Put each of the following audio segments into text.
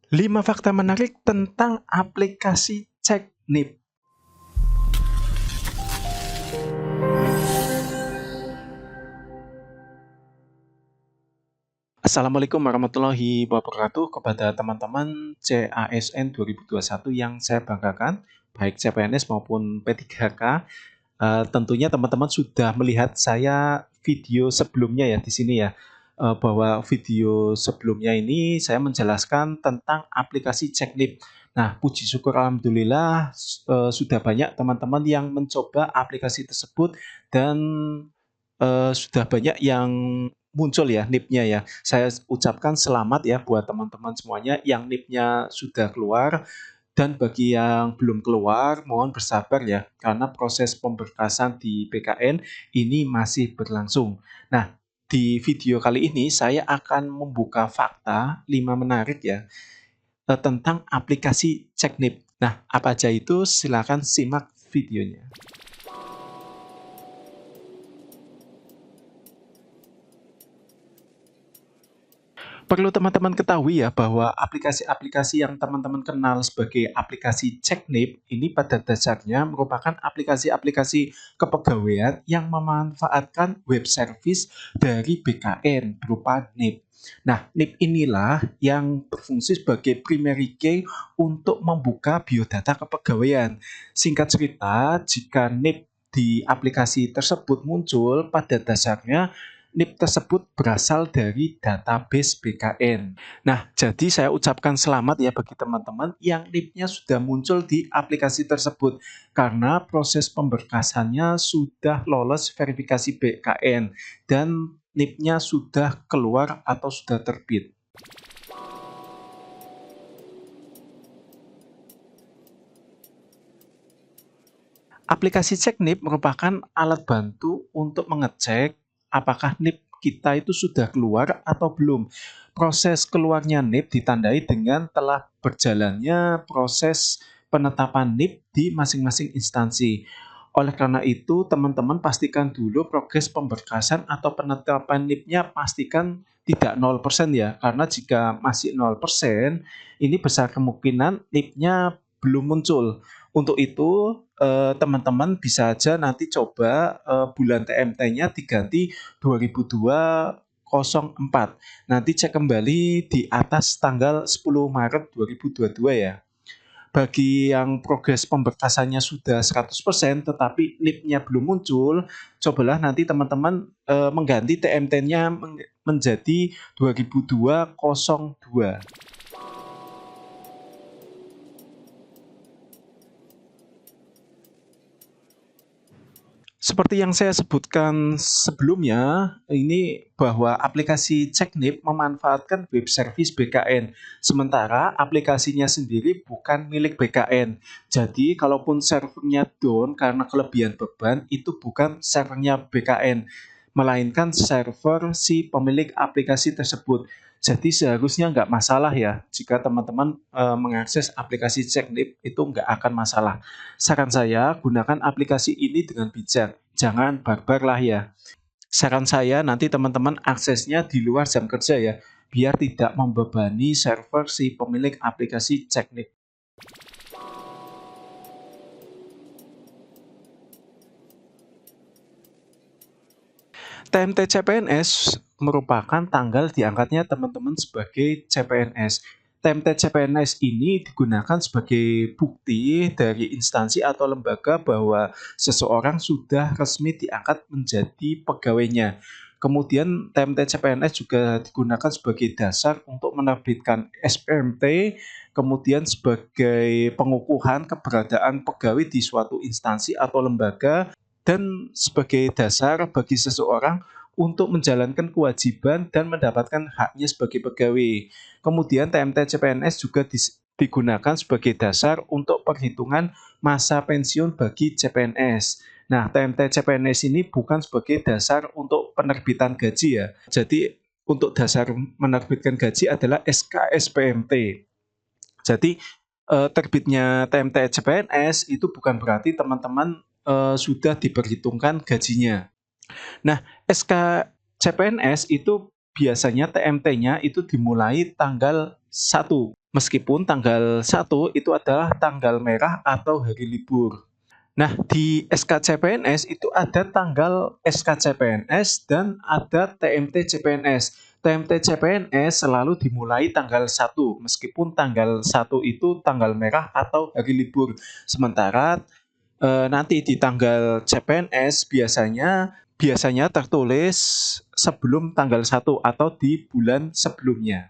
5 fakta menarik tentang aplikasi Cek NIP. Assalamualaikum warahmatullahi wabarakatuh kepada teman-teman CASN 2021 yang saya banggakan, baik CPNS maupun P3K. Tentunya teman-teman sudah melihat saya video sebelumnya ya di sini ya, bahwa video sebelumnya ini saya menjelaskan tentang aplikasi Cek NIP. Nah, puji syukur alhamdulillah sudah banyak teman-teman yang mencoba aplikasi tersebut dan sudah banyak yang muncul ya NIP-nya ya. Saya ucapkan selamat ya buat teman-teman semuanya yang NIP-nya sudah keluar, dan bagi yang belum keluar, mohon bersabar ya, karena proses pemberkasan di BKN ini masih berlangsung. Nah, di video kali ini saya akan membuka fakta 5 menarik ya, tentang aplikasi Cek NIP. Nah, apa aja itu? Silakan simak videonya. Perlu teman-teman ketahui ya bahwa aplikasi-aplikasi yang teman-teman kenal sebagai aplikasi Cek NIP ini pada dasarnya merupakan aplikasi-aplikasi kepegawaian yang memanfaatkan web service dari BKN berupa NIP. Nah, NIP inilah yang berfungsi sebagai primary key untuk membuka biodata kepegawaian. Singkat cerita, jika NIP di aplikasi tersebut muncul, pada dasarnya NIP tersebut berasal dari database BKN. Nah, jadi saya ucapkan selamat ya bagi teman-teman yang NIP-nya sudah muncul di aplikasi tersebut karena proses pemberkasannya sudah lolos verifikasi BKN dan NIP-nya sudah keluar atau sudah terbit. Aplikasi Cek NIP merupakan alat bantu untuk mengecek apakah NIP kita itu sudah keluar atau belum. Proses keluarnya NIP ditandai dengan telah berjalannya proses penetapan NIP di masing-masing instansi. Oleh karena itu, teman-teman pastikan dulu progres pemberkasan atau penetapan NIP-nya pastikan tidak 0% ya. Karena jika masih 0%, ini besar kemungkinan NIP-nya belum muncul. Untuk itu, teman-teman bisa aja nanti coba bulan TMT-nya diganti 2002-04. Nanti cek kembali di atas tanggal 10 Maret 2022 ya. Bagi yang progres pemberkasannya sudah 100% tetapi NIP-nya belum muncul, cobalah nanti teman-teman mengganti TMT-nya menjadi 2002-02. Seperti yang saya sebutkan sebelumnya, ini bahwa aplikasi Cek NIP memanfaatkan web service BKN, sementara aplikasinya sendiri bukan milik BKN. Jadi, kalaupun servernya down karena kelebihan beban, itu bukan servernya BKN, melainkan server si pemilik aplikasi tersebut. Jadi seharusnya nggak masalah ya, jika teman-teman mengakses aplikasi Cek NIP itu nggak akan masalah. Saran saya, gunakan aplikasi ini dengan bijak, jangan barbar lah ya. Saran saya nanti teman-teman aksesnya di luar jam kerja ya, biar tidak membebani server si pemilik aplikasi Cek NIP. TMT CPNS merupakan tanggal diangkatnya teman-teman sebagai CPNS. TMT CPNS ini digunakan sebagai bukti dari instansi atau lembaga bahwa seseorang sudah resmi diangkat menjadi pegawainya. Kemudian TMT CPNS juga digunakan sebagai dasar untuk menerbitkan SPMT, kemudian sebagai pengukuhan keberadaan pegawai di suatu instansi atau lembaga, dan sebagai dasar bagi seseorang untuk menjalankan kewajiban dan mendapatkan haknya sebagai pegawai. Kemudian TMT CPNS juga digunakan sebagai dasar untuk perhitungan masa pensiun bagi CPNS. Nah, TMT CPNS ini bukan sebagai dasar untuk penerbitan gaji ya. Jadi untuk dasar menerbitkan gaji adalah SKSPMT. Jadi terbitnya TMT CPNS itu bukan berarti teman-teman sudah diperhitungkan gajinya. Nah, SK CPNS itu biasanya TMT-nya itu dimulai tanggal 1 Meskipun tanggal 1 itu adalah tanggal merah atau hari libur. Nah, di SKCPNS itu ada tanggal SKCPNS dan ada TMT CPNS. TMT CPNS selalu dimulai tanggal 1, meskipun tanggal 1 itu tanggal merah atau hari libur. Sementara nanti di tanggal CPNS biasanya tertulis sebelum tanggal 1 atau di bulan sebelumnya.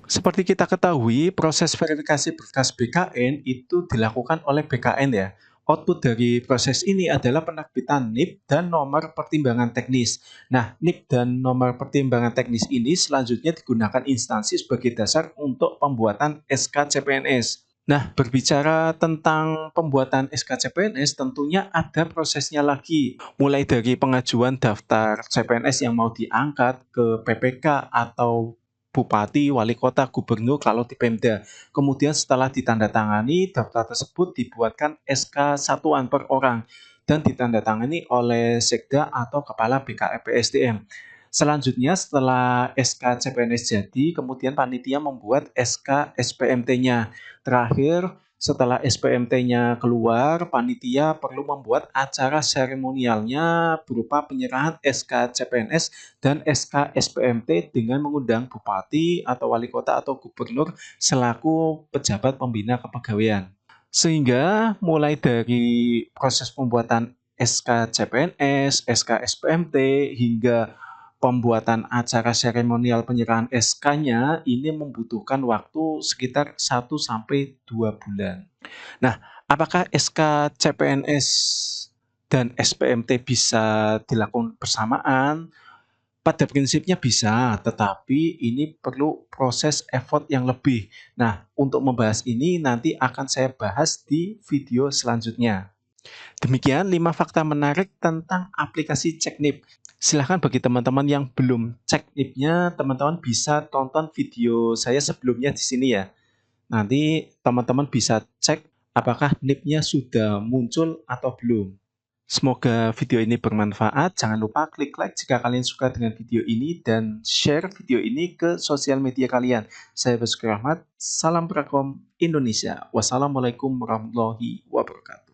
Seperti kita ketahui, proses verifikasi berkas BKN itu dilakukan oleh BKN ya. Output dari proses ini adalah penerbitan NIP dan nomor pertimbangan teknis. Nah, NIP dan nomor pertimbangan teknis ini selanjutnya digunakan instansi sebagai dasar untuk pembuatan SK CPNS. Nah, berbicara tentang pembuatan SK CPNS, tentunya ada prosesnya lagi. Mulai dari pengajuan daftar CPNS yang mau diangkat ke PPK atau bupati, wali kota, gubernur kalau di Pemda. Kemudian setelah ditandatangani, daftar tersebut dibuatkan SK satuan per orang dan ditandatangani oleh Sekda atau Kepala BKPSDM. Selanjutnya setelah SK CPNS jadi, kemudian panitia membuat SK SPMT-nya. Terakhir, setelah SPMT-nya keluar, panitia perlu membuat acara seremonialnya berupa penyerahan SK CPNS dan SK SPMT dengan mengundang bupati atau wali kota atau gubernur selaku pejabat pembina kepegawaian. Sehingga mulai dari proses pembuatan SK CPNS, SK SPMT, hingga pembuatan acara seremonial penyerahan SK-nya ini membutuhkan waktu sekitar 1 sampai 2 bulan. Nah, apakah SK CPNS dan SPMT bisa dilakukan bersamaan? Pada prinsipnya bisa, tetapi ini perlu proses effort yang lebih. Nah, untuk membahas ini nanti akan saya bahas di video selanjutnya. Demikian 5 fakta menarik tentang aplikasi CekNIP. Silahkan bagi teman-teman yang belum cek NIP-nya, teman-teman bisa tonton video saya sebelumnya di sini ya. Nanti teman-teman bisa cek apakah NIP-nya sudah muncul atau belum. Semoga video ini bermanfaat. Jangan lupa klik like jika kalian suka dengan video ini dan share video ini ke sosial media kalian. Saya Basuki Rahmat, salam Prakom Indonesia. Wassalamualaikum warahmatullahi wabarakatuh.